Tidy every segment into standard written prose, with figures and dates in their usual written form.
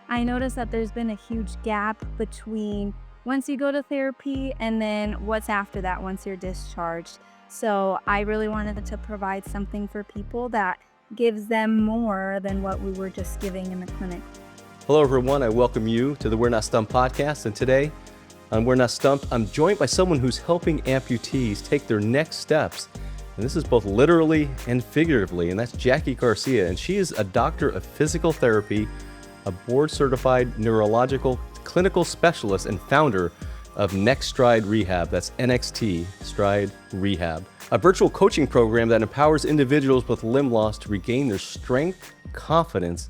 I noticed that there's been a huge gap between once you go to therapy and then what's after that once you're discharged. So I really wanted to provide something for people that gives them more than what we were just giving in the clinic. Hello, everyone. I welcome you to the We're Not Stumped podcast. And today on We're Not Stumped, I'm joined by someone who's helping amputees take their next steps. And this is both literally and figuratively. And that's Jackie Garcia. And she is a doctor of physical therapy, a board-certified neurological clinical specialist, and founder of Nxt Stride Rehab. That's Nxt Stride Rehab, a virtual coaching program that empowers individuals with limb loss to regain their strength, confidence,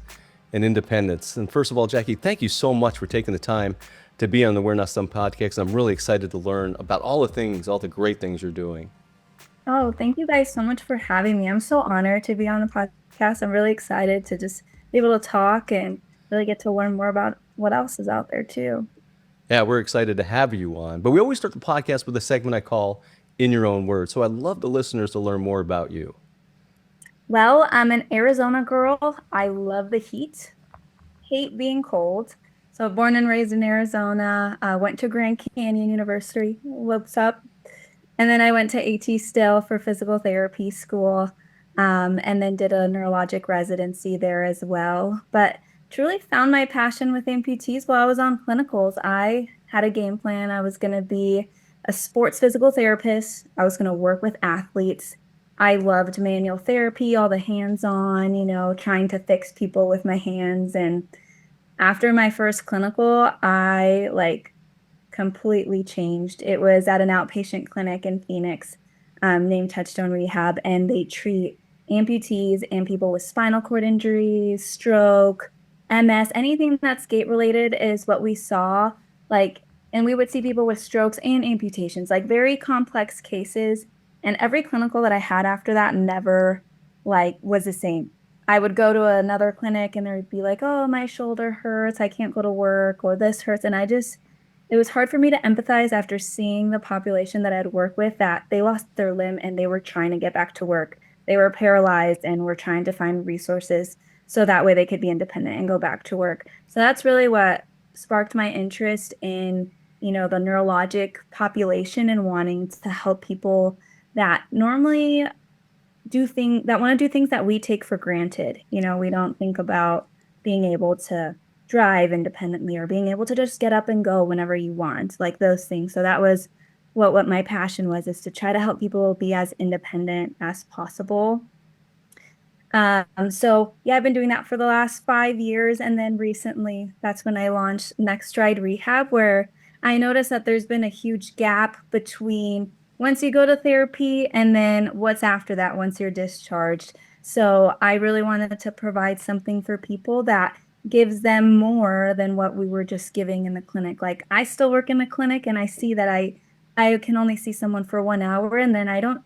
and independence. And first of all, Jackie, thank you so much for taking the time to be on the We're Not Stumped podcast. I'm really excited to learn about all the great things you're doing. Oh, thank you guys so much for having me. I'm so honored to be on the podcast. I'm really excited to just be able to talk and really get to learn more about what else is out there too. Yeah, we're excited to have you on. But we always start the podcast with a segment I call In Your Own Words. So I'd love the listeners to learn more about you. Well, I'm an Arizona girl. I love the heat, hate being cold. So born and raised in Arizona, went to Grand Canyon University, whoops up. And then I went to AT Still for physical therapy school, and then did a neurologic residency there as well. But truly found my passion with amputees while I was on clinicals. I had a game plan. I was going to be a sports physical therapist. I was going to work with athletes. I loved manual therapy, all the hands-on, trying to fix people with my hands. And after my first clinical, I completely changed. It was at an outpatient clinic in Phoenix, named Touchstone Rehab, and they treat amputees and people with spinal cord injuries, stroke, MS, anything that's gait related is what we saw. And we would see people with strokes and amputations, like very complex cases. And every clinical that I had after that never was the same. I would go to another clinic and there would be like, oh, my shoulder hurts, I can't go to work, or this hurts. And it was hard for me to empathize after seeing the population that I'd worked with, that they lost their limb and they were trying to get back to work. They were paralyzed and were trying to find resources so that way they could be independent and go back to work. So that's really what sparked my interest in, the neurologic population and wanting to help people that normally want to do things that we take for granted. We don't think about being able to drive independently or being able to just get up and go whenever you want, like those things. So that was what my passion was, is to try to help people be as independent as possible. So yeah, I've been doing that for the last 5 years. And then recently, that's when I launched Nxt Stride Rehab, where I noticed that there's been a huge gap between once you go to therapy and then what's after that once you're discharged. So I really wanted to provide something for people that gives them more than what we were just giving in the clinic. Like, I still work in the clinic and I see that I can only see someone for 1 hour, and then I don't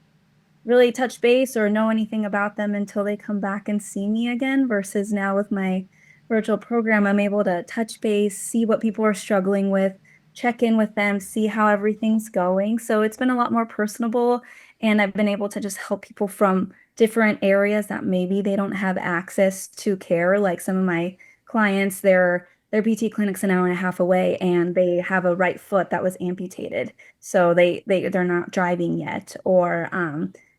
really touch base or know anything about them until they come back and see me again, versus now with my virtual program, I'm able to touch base, see what people are struggling with, check in with them, see how everything's going. So it's been a lot more personable, and I've been able to just help people from different areas that maybe they don't have access to care. Like some of my clients, their PT clinic's an hour and a half away, and they have a right foot that was amputated. So they're not driving yet, or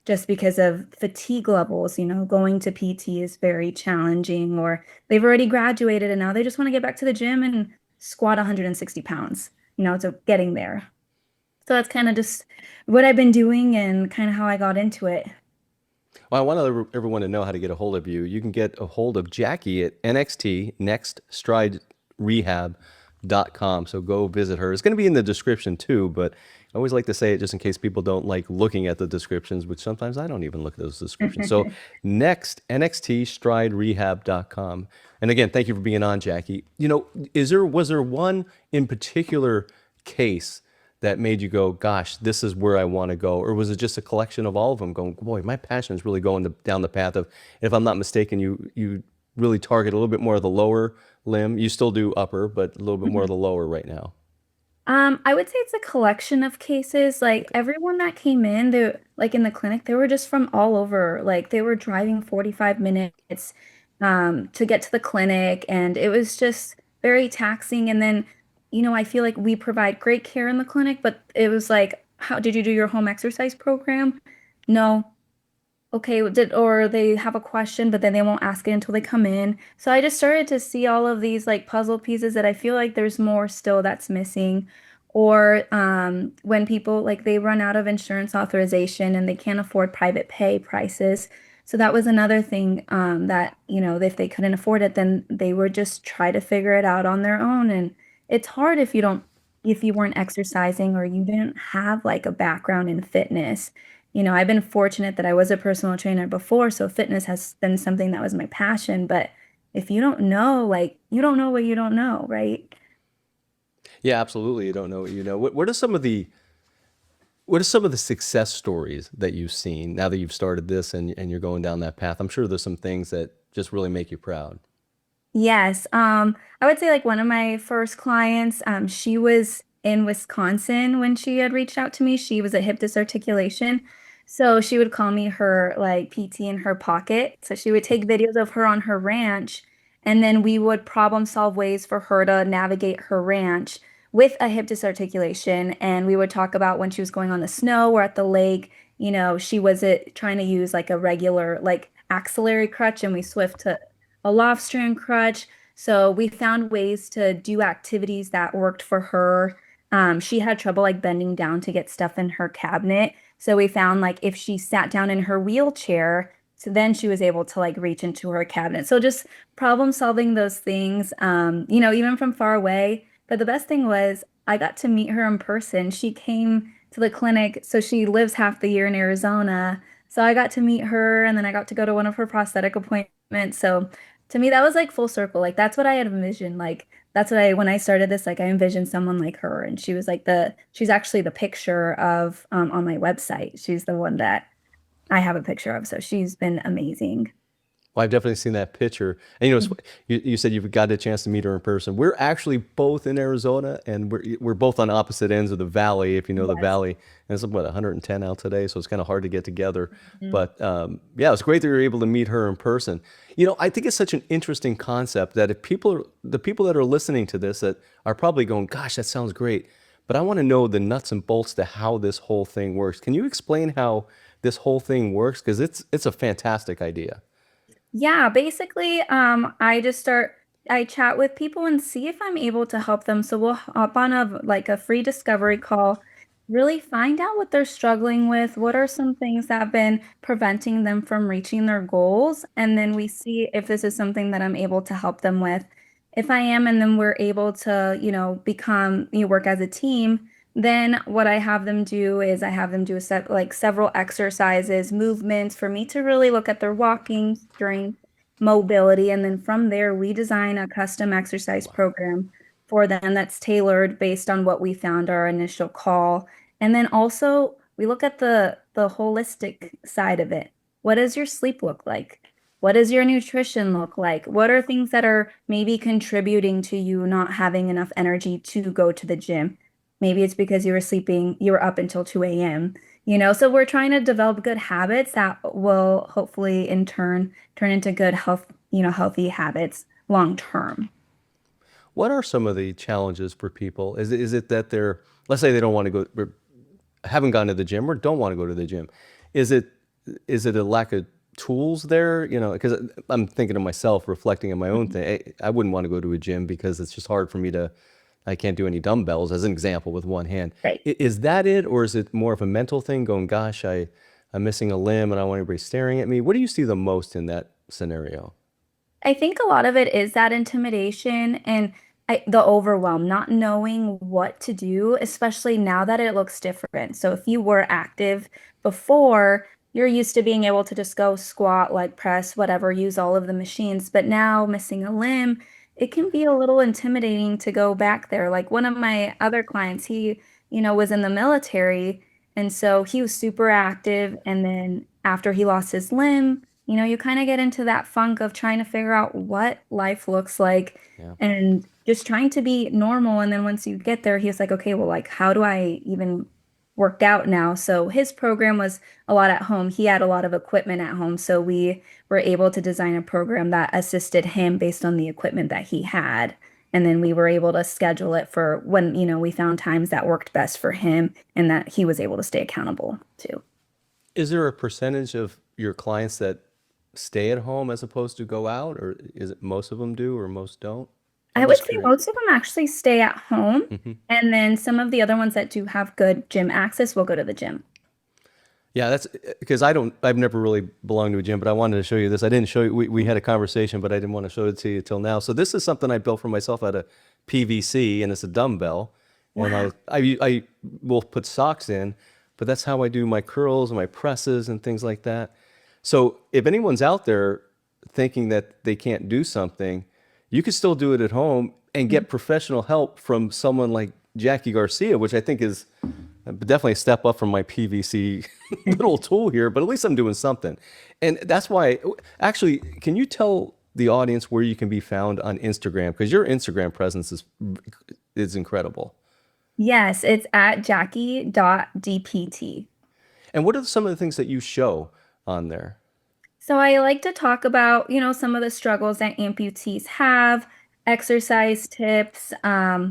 just because of fatigue levels, going to PT is very challenging, or they've already graduated and now they just want to get back to the gym and squat 160 pounds, so getting there. So that's kind of just what I've been doing and kind of how I got into it. Well, I want everyone to know how to get a hold of you. You can get a hold of Jackie at Nxt Stride Rehab.com. So go visit her. It's going to be in the description too, but I always like to say it just in case people don't like looking at the descriptions, which sometimes I don't even look at those descriptions. So Nxt Stride Rehab.com. And again, thank you for being on, Jackie. Was there one in particular case that made you go, gosh, this is where I want to go? Or was it just a collection of all of them going, boy, my passion is really going down the path of, if I'm not mistaken, you really target a little bit more of the lower limb. You still do upper, but a little bit more of the lower right now. I would say it's a collection of cases. Like, everyone that came in, they like in the clinic, they were just from all over. Like, they were driving 45 minutes to get to the clinic, and it was just very taxing. And then, I feel like we provide great care in the clinic, but it was like, how did you do your home exercise program? No. Okay, or they have a question, but then they won't ask it until they come in. So I just started to see all of these like puzzle pieces that I feel like there's more still that's missing. Or when people like they run out of insurance authorization and they can't afford private pay prices. So that was another thing that, if they couldn't afford it, then they would just try to figure it out on their own. And it's hard if you weren't exercising or you didn't have like a background in fitness. I've been fortunate that I was a personal trainer before, so fitness has been something that was my passion. But if you don't know, like, you don't know what you don't know, right? Yeah, absolutely. You don't know what you know. What are some of the success stories that you've seen now that you've started this and you're going down that path? I'm sure there's some things that just really make you proud. Yes. I would say like one of my first clients, she was in Wisconsin when she had reached out to me. She was a hip disarticulation. So she would call me her like PT in her pocket. So she would take videos of her on her ranch, and then we would problem solve ways for her to navigate her ranch with a hip disarticulation. And we would talk about when she was going on the snow or at the lake, she was trying to use like a regular like axillary crutch, and we swift to a loft strand crutch. So we found ways to do activities that worked for her. She had trouble like bending down to get stuff in her cabinet. So we found like if she sat down in her wheelchair, so then she was able to like reach into her cabinet. So just problem solving those things, even from far away. But the best thing was I got to meet her in person. She came to the clinic. So she lives half the year in Arizona. So I got to meet her, and then I got to go to one of her prosthetic appointments. So to me, that was like full circle. Like that's what I had envisioned. Like that's what when I started this, like I envisioned someone like her. And she was like she's actually the picture of on my website. She's the one that I have a picture of. So she's been amazing. Well, I've definitely seen that picture. And you said you've got a chance to meet her in person. We're actually both in Arizona, and we're both on opposite ends of the valley. If you know the Yes. valley, and it's what 110 out today, so it's kind of hard to get together. Mhm. But yeah, it's great that you're able to meet her in person. I think it's such an interesting concept that if the people that are listening to this that are probably going, "Gosh, that sounds great," but I want to know the nuts and bolts to how this whole thing works. Can you explain how this whole thing works? Because it's a fantastic idea. Yeah, basically, I chat with people and see if I'm able to help them. So we'll hop on a free discovery call, really find out what they're struggling with, what are some things that have been preventing them from reaching their goals, and then we see if this is something that I'm able to help them with. If I am, and then we're able to, work as a team. Then what I have them do is I have them do several exercises, movements for me to really look at their walking, strength, mobility, and then from there we design a custom exercise program for them that's tailored based on what we found our initial call. And then also we look at the holistic side of it. What does your sleep look like? What does your nutrition look like? What are things that are maybe contributing to you not having enough energy to go to the gym? Maybe it's because you were up until 2 a.m. So we're trying to develop good habits that will hopefully in turn into good healthy habits long term. What are some of the challenges for people? Is it that let's say they don't want to go, or haven't gone to the gym or don't want to go to the gym? Is it is it a lack of tools there? Because I'm thinking of myself, reflecting on my own Mhm. thing. I wouldn't want to go to a gym because it's just hard for me to. I can't do any dumbbells, as an example, with one hand. Right. Is that it, or is it more of a mental thing? Going, gosh, I'm missing a limb, and I don't want everybody staring at me. What do you see the most in that scenario? I think a lot of it is that intimidation and the overwhelm, not knowing what to do, especially now that it looks different. So if you were active before, you're used to being able to just go squat, leg press, whatever, use all of the machines. But now missing a limb, it can be a little intimidating to go back there. Like one of my other clients, he, was in the military, and so he was super active. And then after he lost his limb, you kind of get into that funk of trying to figure out what life looks like Yeah. and just trying to be normal. And then once you get there, he's like, okay, well, like, how do I even work out now? So his program was a lot at home. He had a lot of equipment at home. So we were able to design a program that assisted him based on the equipment that he had. And then we were able to schedule it for when, we found times that worked best for him and that he was able to stay accountable to. Is there a percentage of your clients that stay at home as opposed to go out, or is it most of them do or most don't? I I'm would just say curious. most of them actually stay at home. Hmm. And then some of the other ones that do have good gym access will go to the gym. Yeah, that's because I've never really belonged to a gym, but I wanted to show you this. I didn't show you, we had a conversation, but I didn't want to show it to you till now. So this is something I built for myself out of PVC, and it's a dumbbell. And Wow. I will put socks in, but that's how I do my curls and my presses and things like that. So if anyone's out there thinking that they can't do something, you can still do it at home and get professional help from someone like Jackie Garcia, which I think is definitely a step up from my PVC little tool here, but at least I'm doing something. And that's why, actually, can you tell the audience where you can be found on Instagram? Because your Instagram presence is incredible. Yes, it's at jackie.dpt. And what are some of the things that you show on there? So I like to talk about, some of the struggles that amputees have, exercise tips,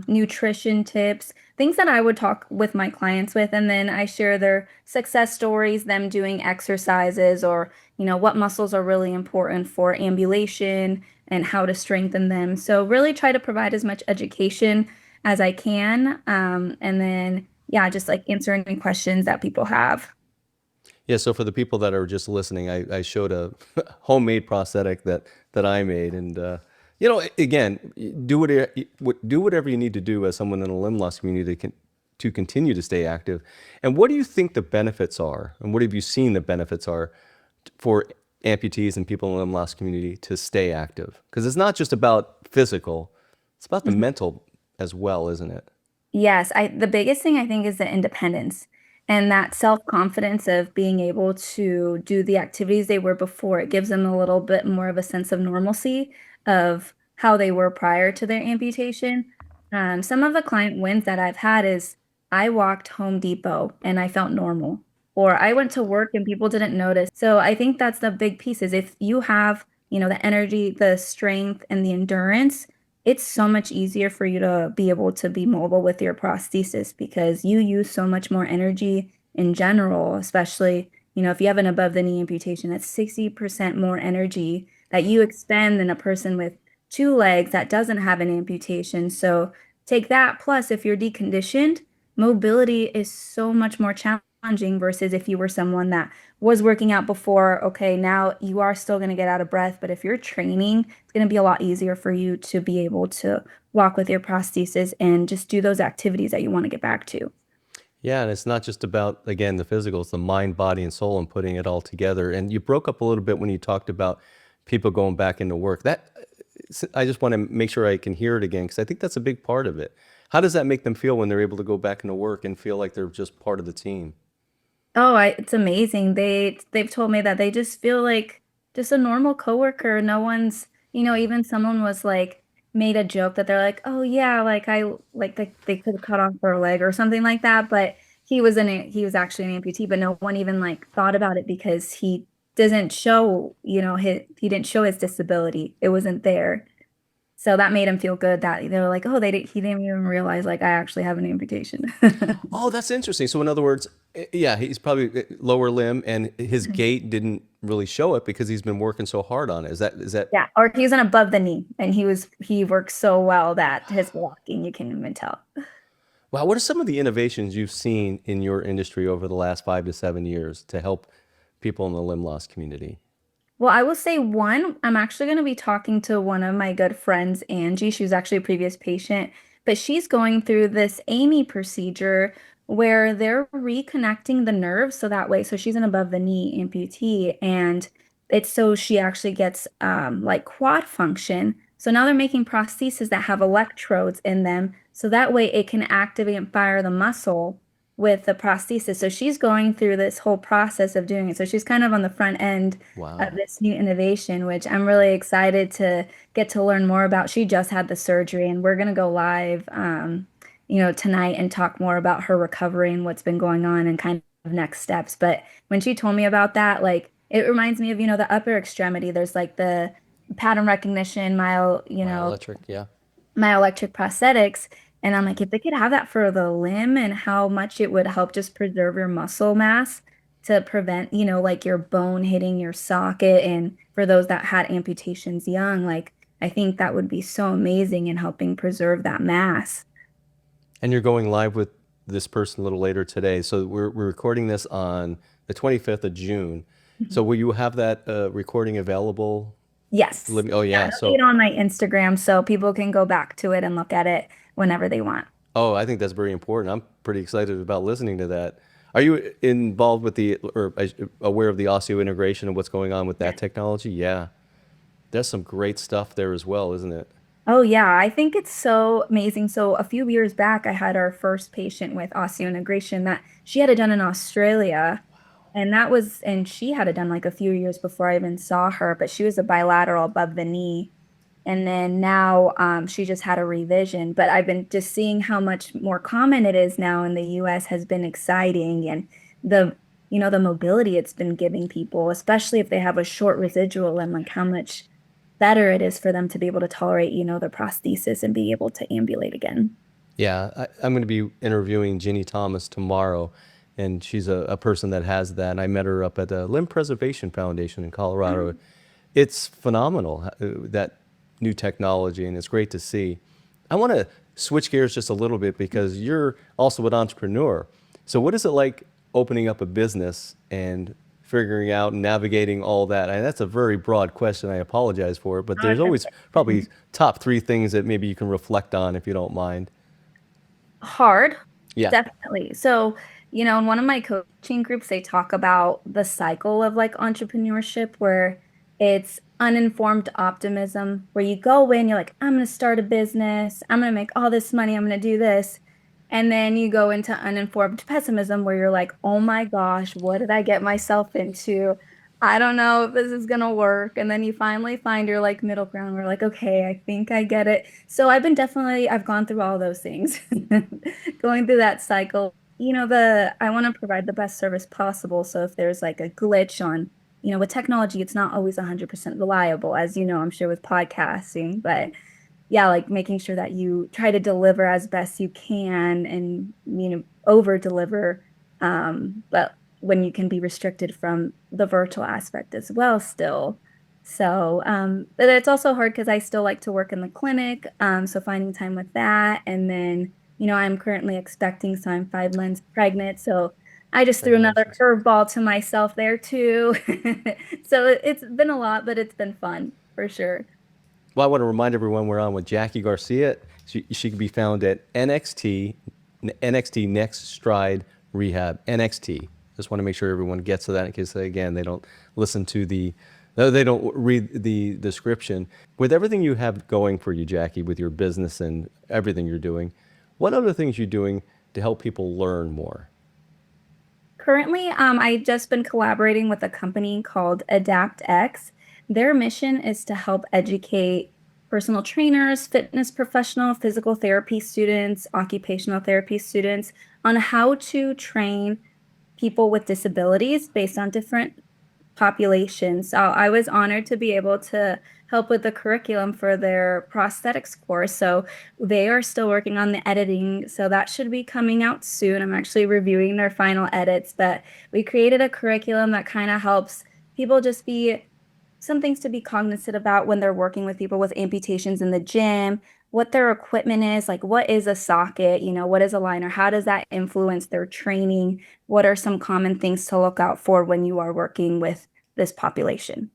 nutrition tips, things that I would talk with my clients with, and then I share their success stories, them doing exercises or, what muscles are really important for ambulation and how to strengthen them. So really try to provide as much education as I can. And then, yeah, just like answer any questions that people have. Yeah, so for the people that are just listening, I showed a homemade prosthetic that I made, and again, do whatever you need to do as someone in the limb loss community to continue to stay active. And what do you think the benefits are, and what have you seen the benefits are for amputees and people in the limb loss community to stay active? Because it's not just about physical; it's about the mental as well, isn't it? Yes, the biggest thing I think is the independence and that self-confidence of being able to do the activities they were before. It gives them a little bit more of a sense of normalcy of how they were prior to their amputation. Some of the client wins that I've had is I walked Home Depot and I felt normal, or I went to work and people didn't notice. So I think that's the big piece is if you have, the energy, the strength, and the endurance it's so much easier for you to be able to be mobile with your prosthesis because you use so much more energy in general, especially, if you have an above the knee amputation, that's 60% more energy that you expend than a person with two legs that doesn't have an amputation. So take that. Plus, if you're deconditioned, mobility is so much more challenging versus if you were someone that was working out before, okay, now you are still going to get out of breath, but if you're training, it's going to be a lot easier for you to be able to walk with your prosthesis and just do those activities that you want to get back to. Yeah, and it's not just about, again, the physical, it's the mind, body, and soul and putting it all together. And you broke up a little bit when you talked about people going back into work. I just want to make sure I can hear it again because I think that's a big part of it. How does that make them feel when they're able to go back into work and feel like they're just part of the team? Oh, it's amazing. They've told me that they just feel like just a normal coworker. No one's, even someone was like made a joke that they're like, "Oh yeah, like I like they could have cut off her leg or something like that." But he was actually an amputee, but no one even like thought about it because he doesn't show, he didn't show his disability. It wasn't there. So that made him feel good that they were like, "Oh, he didn't even realize like I actually have an amputation." Oh, that's interesting. So, in other words, yeah, he's probably lower limb and his gait didn't really show it because he's been working so hard on it. Is that, Yeah, or he was an above the knee, and he worked so well that his walking, you can't even tell. wow, what are some of the innovations you've seen in your industry over the last 5 to 7 years to help people in the limb loss community? Well, I will say one, I'm actually going to be talking to one of my good friends, Angie. She was actually a previous patient, but she's going through this Amy procedure where they're reconnecting the nerves so that way. So she's an above the knee amputee, and it's so she actually gets like quad function. So now they're making prostheses that have electrodes in them, so that way it can activate and fire the muscle with the prosthesis. So she's going through this whole process of doing it. So she's kind of on the front end of Wow. this new innovation, which I'm really excited to get to learn more about. She just had the surgery, and we're going to go live, tonight and talk more about her recovery and what's been going on and kind of next steps. But when she told me about that, like it reminds me of, the upper extremity. There's like the pattern recognition, Myoelectric, yeah. my electric prosthetics. And I'm like, if they could have that for the limb and how much it would help just preserve your muscle mass to prevent, like your bone hitting your socket. And for those that had amputations young, like I think that would be so amazing in helping preserve that mass. And you're going live with this person a little later today. So we're recording this on the 25th of June. So will you have that recording available? Yes. Oh Yeah, yeah. it'll be So on my Instagram so people can go back to it and look at it whenever they want. oh, I think that's very important. I'm pretty excited about listening to that. Are you involved with the or aware of the osseointegration and what's going on with that technology? Yeah. There's some great stuff there as well, isn't it? Oh yeah, I think it's so amazing. So a few years back, I had our first patient with osseointegration that she had it done in Australia. And she had it done like a few years before I even saw her, but she was a bilateral above the knee. And then now she just had a revision. But I've been just seeing how much more common it is now in the US has been exciting. And the, the mobility it's been giving people, especially if they have a short residual and like how much better it is for them to be able to tolerate, the prosthesis and be able to ambulate again. Yeah, I'm going to be interviewing Ginny Thomas tomorrow, and she's a person that has that. And I met her up at the Limb Preservation Foundation in Colorado. It's phenomenal, that new technology, and it's great to see. I want to switch gears just a little bit because you're also an entrepreneur. So, what is it like opening up a business and figuring out and navigating all that? And that's a very broad question. I apologize for it, but Oh, there's it's always okay. probably top three things that maybe you can reflect on if you don't mind. Hard, Yeah. definitely. So, in one of my coaching groups, they talk about the cycle of like entrepreneurship where it's uninformed optimism, where you go in, you're like, I'm going to start a business, I'm going to make all this money, I'm going to do this. And then you go into uninformed pessimism where you're like, oh my gosh, what did I get myself into? I don't know if this is gonna work. And then you finally find your like middle ground where like, okay, I think I get it. So I've gone through all those things, going through that cycle. I want to provide the best service possible. So if there's like a glitch on, with technology, it's not always 100% reliable, as you know, I'm sure with podcasting, but yeah, like making sure that you try to deliver as best you can and, over deliver. But when you can be restricted from the virtual aspect as well, still. So, but it's also hard because I still like to work in the clinic. So finding time with that. And then, I'm currently expecting, so I'm 5 months pregnant. So I just threw another Congratulations. curveball to myself there too. So it's been a lot, but it's been fun for sure. Well, I want to remind everyone we're on with Jackie Garcia. She can be found at NXT Next Stride Rehab. NXT. Just want to make sure everyone gets to that in case, again, they don't listen to the, no, they don't read the description. With everything you have going for you, Jackie, with your business and everything you're doing, what other things you're doing to help people learn more? Currently, I just been collaborating with a company called AdaptX. Their mission is to help educate personal trainers, fitness professional, physical therapy students, occupational therapy students on how to train people with disabilities based on different populations. So I was honored to be able to help with the curriculum for their prosthetics course. So they are still working on the editing. So that should be coming out soon. I'm actually reviewing their final edits, but we created a curriculum that kind of helps people just be some things to be cognizant about when they're working with people with amputations in the gym, what their equipment is, like what is a socket, what is a liner, how does that influence their training, what are some common things to look out for when you are working with this population.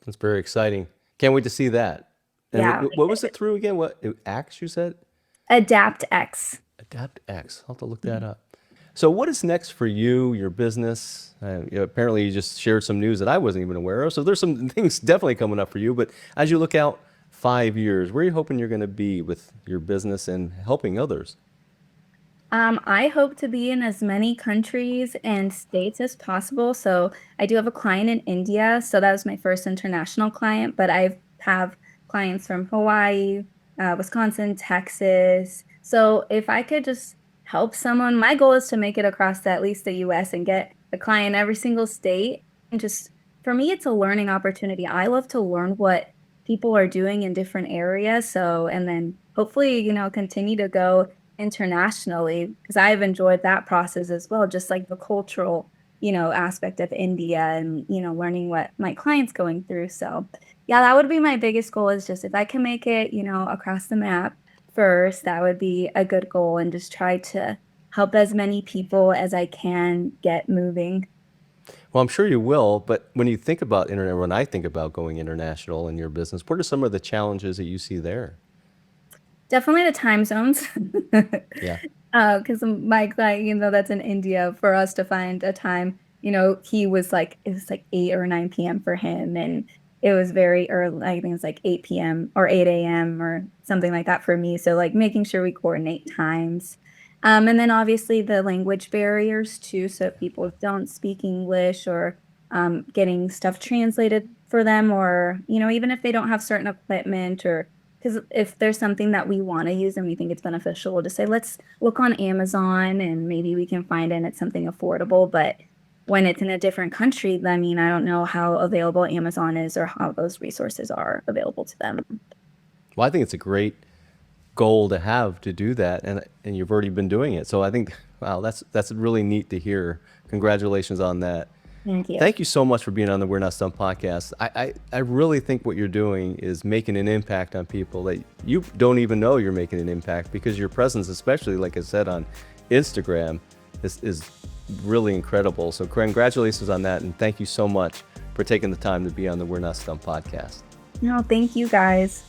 It's very exciting. Can't wait to see that. And Yeah, what was it through again? What, Axe, you said? Adapt X. Adapt X. I'll have to look that up. So, what is next for you, your business? Apparently, you just shared some news that I wasn't even aware of. So, there's some things definitely coming up for you. But as you look out 5 years, where are you hoping you're going to be with your business and helping others? I hope to be in as many countries and states as possible. So I do have a client in India. So that was my first international client, but I have clients from Hawaii, Wisconsin, Texas. So if I could just help someone, my goal is to make it across to at least the US and get a client in every single state. And just for me, it's a learning opportunity. I love to learn what people are doing in different areas. So, and then hopefully, continue to go internationally because I've enjoyed that process as well, just like the cultural, aspect of India and, learning what my client's going through. So, yeah, that would be my biggest goal is just if I can make it, across the map first, that would be a good goal and just try to help as many people as I can get moving. Well, I'm sure you will, but when you think about internet, when I think about going international in your business, what are some of the challenges that you see there? Definitely the time zones. Yeah. Because my client, that's in India, for us to find a time, he was like, it was like 8 or 9 p.m. for him. And it was very early. I think it's like 8 p.m. or 8 a.m. or something like that for me. So like making sure we coordinate times. And then obviously the language barriers too. So if people don't speak English or getting stuff translated for them, or, even if they don't have certain equipment or because if there's something that we want to use and we think it's beneficial, we'll just say, let's look on Amazon and maybe we can find it and it's something affordable. But when it's in a different country, I mean, I don't know how available Amazon is or how those resources are available to them. Well, I think it's a great goal to have to do that, and you've already been doing it. So I think, wow, that's really neat to hear. Congratulations on that. Thank you. Thank you so much for being on the We're Not Stumped podcast. I really think what you're doing is making an impact on people that you don't even know you're making an impact because your presence, especially like I said on Instagram, is really incredible. So congratulations on that, and thank you so much for taking the time to be on the We're Not Stumped podcast. No, thank you guys.